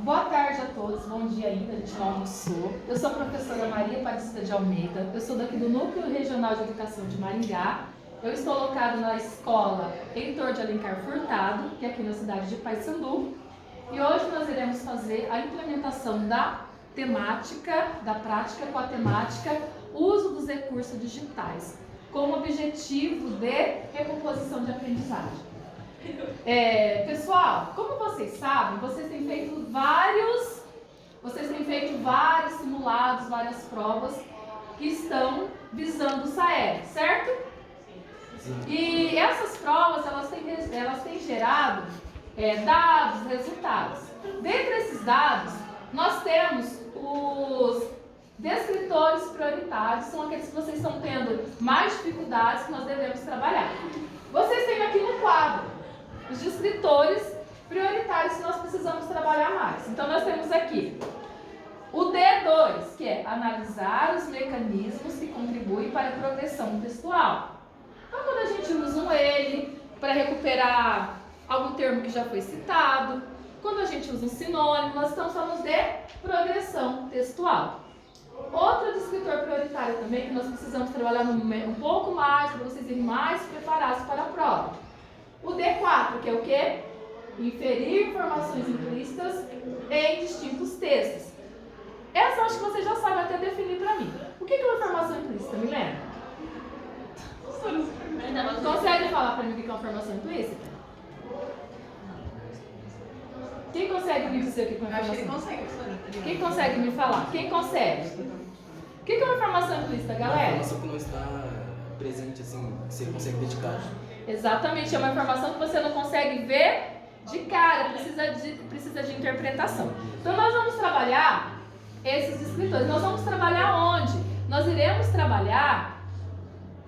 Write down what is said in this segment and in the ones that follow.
Boa tarde a todos, bom dia ainda, a gente não almoçou. Eu sou a professora Maria Aparecida de Almeida, eu sou daqui do Núcleo Regional de Educação de Maringá. Eu estou locado na escola Heitor de Alencar Furtado, que é aqui na cidade de Paysandu. E hoje nós iremos fazer a implementação da temática, da prática com a temática uso dos recursos digitais, com o objetivo de recomposição de aprendizagem. Pessoal, como vocês sabem, vocês têm feito vários simulados, várias provas que estão visando o SAEB, certo? Sim. E essas provas, elas têm gerado dados, resultados. Dentre esses dados, nós temos os descritores prioritários, são aqueles que vocês estão tendo mais dificuldades que nós devemos trabalhar. Vocês têm aqui no quadro os descritores prioritários que nós precisamos trabalhar mais. Então, nós temos aqui o D2, que é analisar os mecanismos que contribuem para a progressão textual. Então, quando a gente usa um ele para recuperar algum termo que já foi citado, quando a gente usa um sinônimo, nós estamos falando de progressão textual. Outro descritor prioritário também que nós precisamos trabalhar um pouco mais, para vocês irem mais preparados para a prova. O D4, que é o quê? Inferir informações implícitas em distintos textos. Essa eu acho que você já sabe até definir para mim. O que é uma informação implícita, Milena? Consegue falar para mim o que é uma informação implícita? Quem consegue me dizer o que é uma informação implícita? Quem consegue me falar? Quem consegue? O que é uma informação implícita, galera? Uma informação que não está presente, assim, que você consegue dedicar. Exatamente, é uma informação que você não consegue ver de cara, precisa de interpretação. Então nós vamos trabalhar esses descritores. Nós vamos trabalhar onde? Nós iremos trabalhar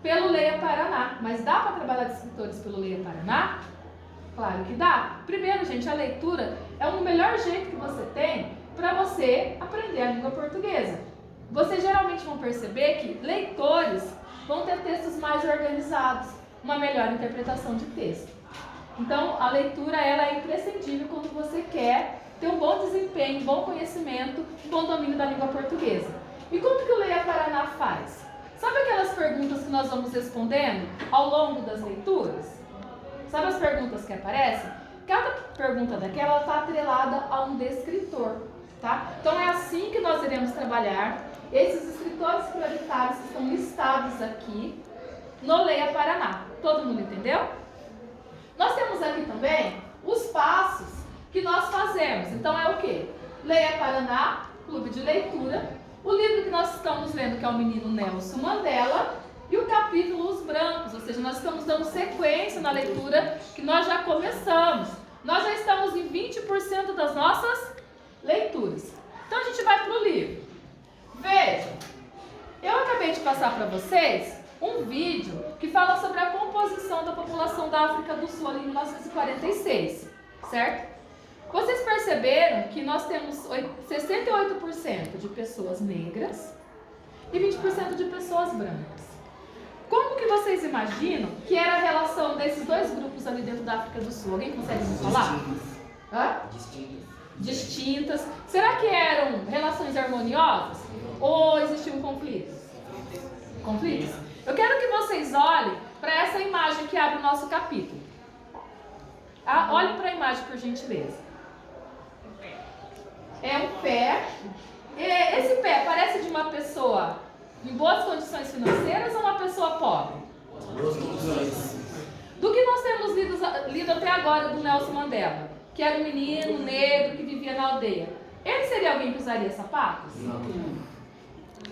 pelo Leia Paraná. Mas dá para trabalhar descritores pelo Leia Paraná? Claro que dá. Primeiro, gente, a leitura é o melhor jeito que você tem para você aprender a língua portuguesa. Vocês geralmente vão perceber que leitores vão ter textos mais organizados, uma melhor interpretação de texto. Então, a leitura ela é imprescindível quando você quer ter um bom desempenho, um bom conhecimento, um bom domínio da língua portuguesa. E como que o Leia Paraná faz? Sabe aquelas perguntas que nós vamos respondendo ao longo das leituras? Sabe as perguntas que aparecem? Cada pergunta daquela está atrelada a um descritor, tá? Então, é assim que nós iremos trabalhar esses escritores prioritários que estão listados aqui no Leia Paraná. Todo mundo entendeu? Nós temos aqui também os passos que nós fazemos. Então é o quê? Leia Paraná, Clube de Leitura, o livro que nós estamos lendo, que é o Menino Nelson Mandela, e o capítulo Os Brancos, ou seja, nós estamos dando sequência na leitura que nós já começamos. Nós já estamos em 20% das nossas leituras. Então a gente vai para o livro. Vejam, eu acabei de passar para vocês um vídeo que fala sobre a composição da população da África do Sul em 1946, certo? Vocês perceberam que nós temos 68% de pessoas negras e 20% de pessoas brancas. Como que vocês imaginam que era a relação desses dois grupos ali dentro da África do Sul? Alguém consegue me falar? Distintas. Será que eram relações harmoniosas? Ou existiam conflitos? Conflitos? Eu quero que vocês olhem para essa imagem que abre o nosso capítulo. Olhem para a imagem, por gentileza. É um pé. Esse pé parece de uma pessoa em boas condições financeiras ou uma pessoa pobre? Boas condições. Do que nós temos lido até agora do Nelson Mandela, que era um menino negro que vivia na aldeia. Ele seria alguém que usaria sapatos? Não.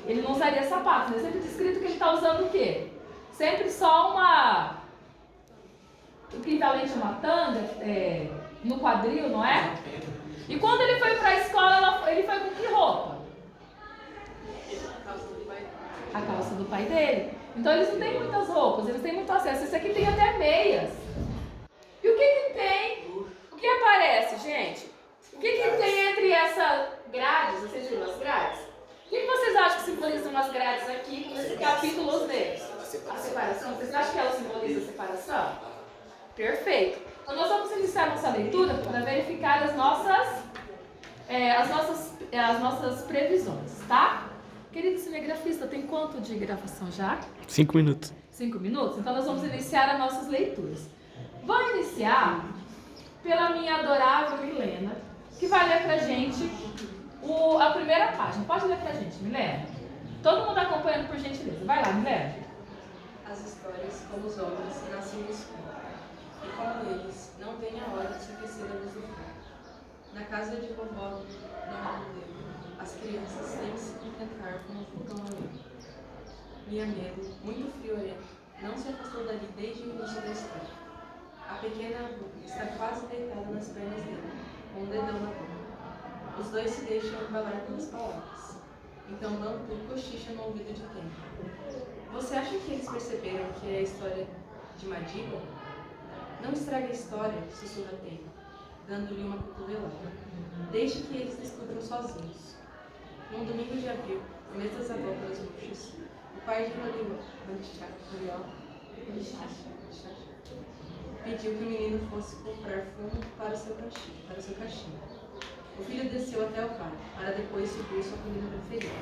Ele não usaria sapatos, né? É sempre descrito que ele está usando o quê? Sempre só o equivalente a uma tanga no quadril, não é? E quando ele foi para a escola, ele foi com que roupa? A calça do pai dele. Então eles não têm muitas roupas, eles têm muito acesso. Esse aqui tem até meias. E o que tem? O que aparece, gente? O que tem entre essas grades? Vocês viram as grades? O que vocês acham que simbolizam as grades aqui nesse capítulo deles? A separação. Vocês acham que ela simboliza a separação? Perfeito. Então nós vamos iniciar nossa leitura para verificar as nossas as nossas previsões, tá? Querido cinegrafista, tem quanto de gravação já? 5 minutos. 5 minutos? Então nós vamos iniciar as nossas leituras. Vou iniciar pela minha adorável Milena, que vai ler pra gente a primeira página. Pode ler pra gente, Milena? Todo mundo acompanhando, por gentileza. Vai lá, Milena. As histórias, como os homens, nascem no escuro, e como eles, não vem a hora de se aquecer a luz do fogo. Na casa de vovó Dona Modelo, as crianças têm que se contentar com um fogão a lenha. Minha medo, muito friorento, não se afastou dali desde o início da história. A pequena Lu está quase deitada nas pernas dele, com um dedão na boca. Os dois se deixam embalar pelas palavras. Então Bambu cochicha no ouvido de Tempo. Você acha que eles perceberam que é a história de Madiba? Não estrague a história, sussurra Tempo, dando-lhe uma cotovelada. Deixe que eles descubram sozinhos. Num domingo de abril, no mês das abóboras roxas, o pai de Rodrigo pediu que o menino fosse comprar fumo para o seu cachimbo. O filho desceu até o vale, para depois subir sua comida preferida.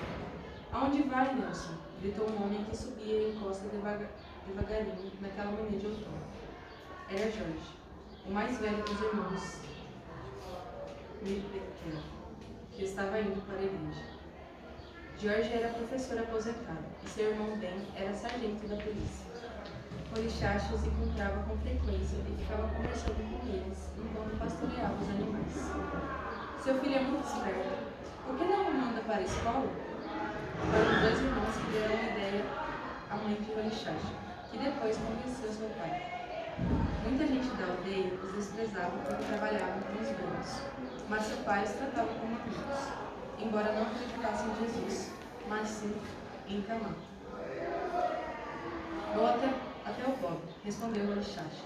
Aonde vai, Nelson? Gritou um homem que subia em encosta devagarinho naquela manhã de outono. Era Jorge, o mais velho dos irmãos Pequeno, que estava indo para a igreja. Jorge era professor aposentado e seu irmão Ben era sargento da polícia. Polichacha os encontrava com frequência e ficava conversando com eles enquanto pastoreava os animais. Seu filho é muito esperto. Por que não o manda para a escola? Foram os dois irmãos que deram a ideia à mãe de Polichacha, que depois convenceu seu pai. Muita gente da aldeia os desprezava porque trabalhavam com os brancos, mas seu pai os tratava como amigos, embora não acreditassem em Jesus, mas sim em Camã. Vou até o Bob, respondeu Polichacha,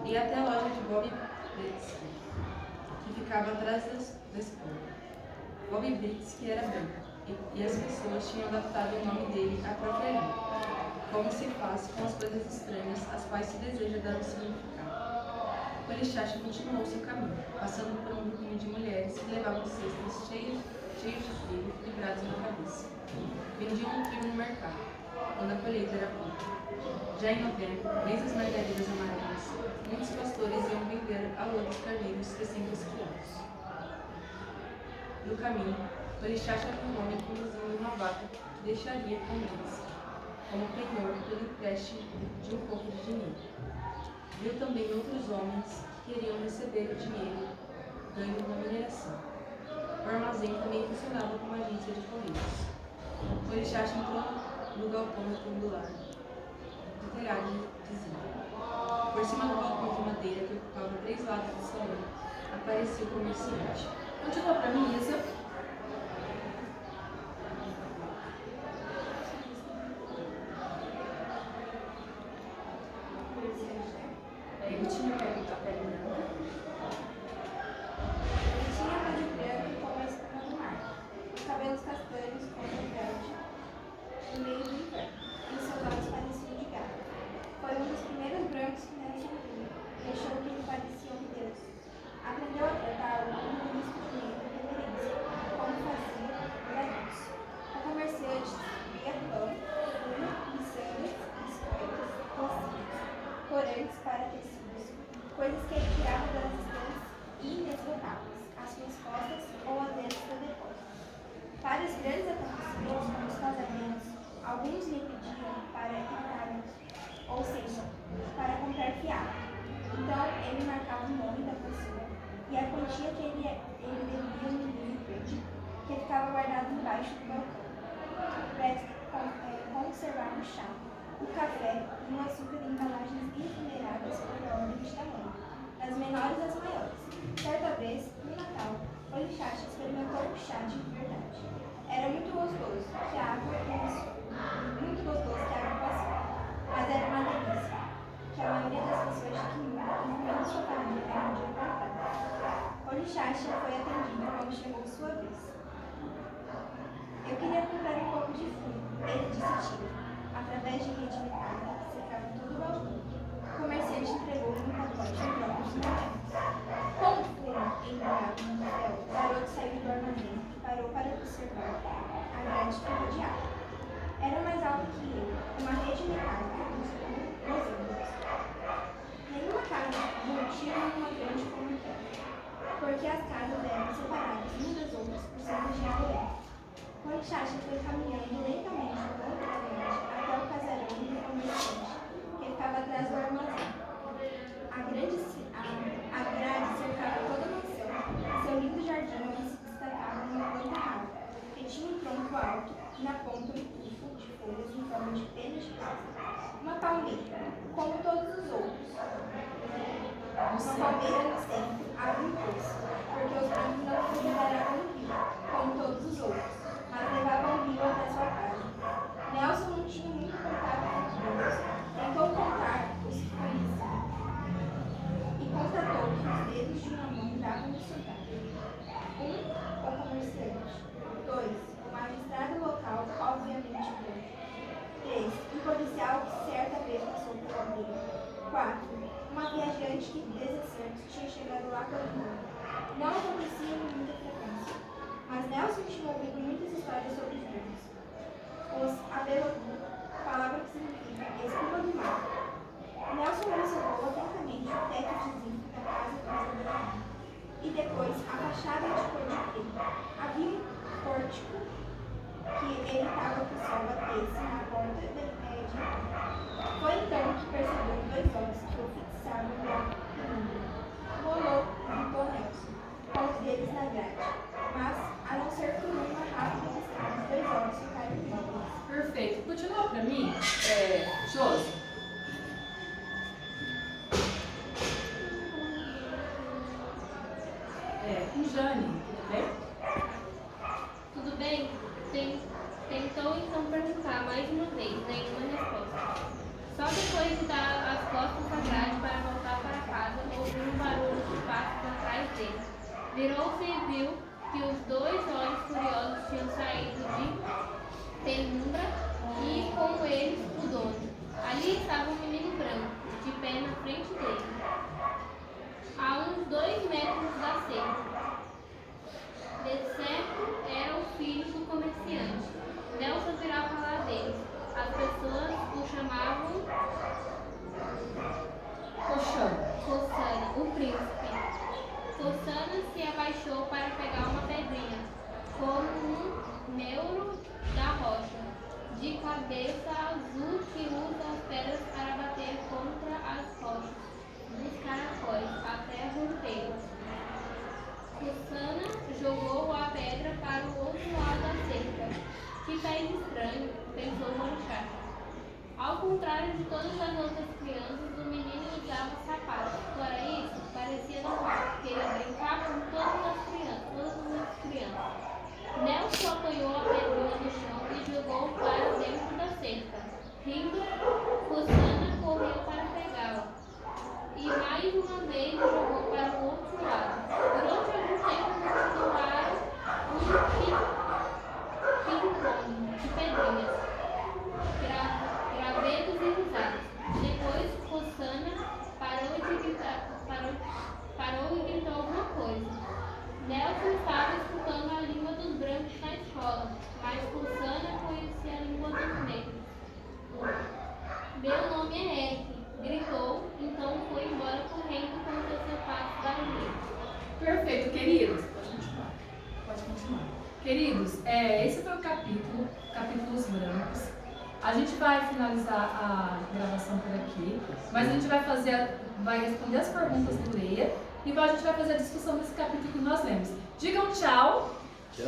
e até a loja de Bob Britsky, que ficava atrás da escola. Bob Britsky era branco, e as pessoas tinham adaptado o nome dele à própria língua, como se faz com as coisas estranhas às quais se deseja dar um significado. Polichacha continuou seu caminho, passando por um grupinho de mulheres que levavam cestas cheios de trigo librados na cabeça. Vendiam trigo no mercado, quando a colheita era pouca. Já em novembro, mês das margaridas amarelas, muitos pastores iam vender a lua dos carneiros recém-criados. No caminho, Polichacha viu um homem conduzindo uma vaca que deixaria com eles, como penhor pelo empréstimo de um pouco de dinheiro. Viu também outros homens que queriam receber o dinheiro ganho na mineração. O armazém também funcionava como agência de correios. Polichacha entrou no galpão retangular do telhado de zinco. Por cima do balcão de madeira que ocupava 3 lados do salão, aparecia o comerciante. Continua para mim, Isa. Ele tinha pele branca. Ele tinha a pele branca como a espuma do mar, os cabelos castanhos como o verde, no meio do inverno, e seus olhos pareciam de gato. Foi um dos primeiros brancos que Nelson viu, e achou que ele parecia um deus. Aprendeu a tratá-lo como um ministro de reverência, como fazia os adultos. O comerciante via pão, vinho, miçangas, biscoitos, docinhos, corantes para tecidos, coisas que ele tirava das estantes inesgotáveis, às suas costas ou às vezes do depósito. Para os grandes acontecimentos, como os casamentos, alguns lhe pediam para entrarmos, ou seja, para comprar fiado. Então, ele marcava o nome da pessoa e a quantia que ele devia no livro verde, que ficava guardado embaixo do balcão. Para conservar o chá, o café e o açúcar em embalagens enfileiradas por ordem de tamanho, das menores às maiores. Certa vez, no Natal, Polichacha experimentou o chá de verdade. Era muito gostoso que a água passava, mas era uma delícia, que a maioria das pessoas de Quimba, incluindo sua família, não podia comprar. Polichacha foi atendida quando chegou sua vez. Eu queria comprar um pouco de fumo, ele disse tio, através de rede metálica que secava todo o balcão. O comerciante entregou-lhe um pacote de blocos de papel. Com o fumo embrulhado no papel, o garoto saiu porta, a grade que rodeava. Era mais alta que ele, uma rede mecânica dos ângulos. Nenhuma casa tinha uma grande como aquela, porque as casas eram separadas umas das outras por cerca de arvoredo. Conchacha foi caminhando lentamente ao longo da grade até o casarão do comerciante, que ficava atrás do armazém. A grade cercava toda a mansão, e seu lindo jardim onde se destacava uma planta rara, que tinha um tronco alto e na ponta um tufo de folhas em forma de penas de pássaros. Uma palmeira, como todos os outros. Uma palmeira no centro abre um poço, porque os brancos não consideravam o rio, como todos os outros, mas levavam o rio até sua casa. Nelson não tinha muito contato com os brancos, tentou contar os que conhecia, e constatou que os dedos de uma mão davam no soldado. 1. O comerciante. 2. O magistrado local, obviamente branco. 3. Um policial que certa vez passou por aldeia. 4. Uma viajante que, desde certo, tinha chegado lá pelo mundo. Não acontecia com muita frequência, mas Nelson tinha ouvido muitas histórias sobre os brancos. Os abelogu, palavra que significa espuma do mar. Nelson observou atentamente o teto de zinco da casa do abelogu e depois a fachada de cor de creme. Havia um pórtico que evitava que o sol batesse na porta de entrada. Foi então que percebeu 2 olhos que o fixavam na penumbra. Rolou, gritou Nelson, com os dedos na grade, mas, a não ser por uma rápida vista, os 2 olhos ficaram imóveis. Perfeito. Continua pra mim, Josi. Com Jane, tudo bem? Tudo bem? Tentou então perguntar mais uma vez, nenhuma resposta. Só depois de dar as costas à grade para voltar para casa, ouviu um barulho de passos atrás dele. Virou-se e viu que os 2 olhos curiosos tinham saído de penumbra e com eles o dono. Ali estava um menino branco, de pé na frente dele, a uns 2 metros da cerca. De certo, era o filho do comerciante. Nelson virava falar deles. As pessoas o chamavam Cossana, o príncipe. Cossana se abaixou para pegar uma pedrinha, como um meuro da rocha, de cabeça azul que usa as pedras para bater contra as rochas dos caracóis, até rompê-las. Cossana jogou a pedra para o outro lado da cerca. Que país estranho, pensou Conchacha. Ao contrário de todas as outras crianças, o menino usava sapatos. Fora isso, parecia normal. Queria brincar com todas as crianças. Nelson apanhou a pedrinha no chão e jogou para dentro da cerca. Rindo, Cossana correu para pegá-la. E mais uma vez jogou para o outro lado. Durante algum tempo continuaram ping-pong de pedrinhas, gravetos e risadas. Depois, Cossana parou e gritou alguma coisa. Nelson estava escutando a língua dos brancos na escola, mas Cossana conhecia a língua dos negros. Meu nome é Eric, gritou, então foi embora correndo com seus sapatos da areia. Perfeito, queridos. Pode continuar. Queridos, esse foi o capítulo, capítulos brancos. A gente vai finalizar a gravação por aqui, mas a gente vai responder as perguntas do Leia e a gente vai fazer a discussão desse capítulo que nós lemos. Digam tchau. Tchau!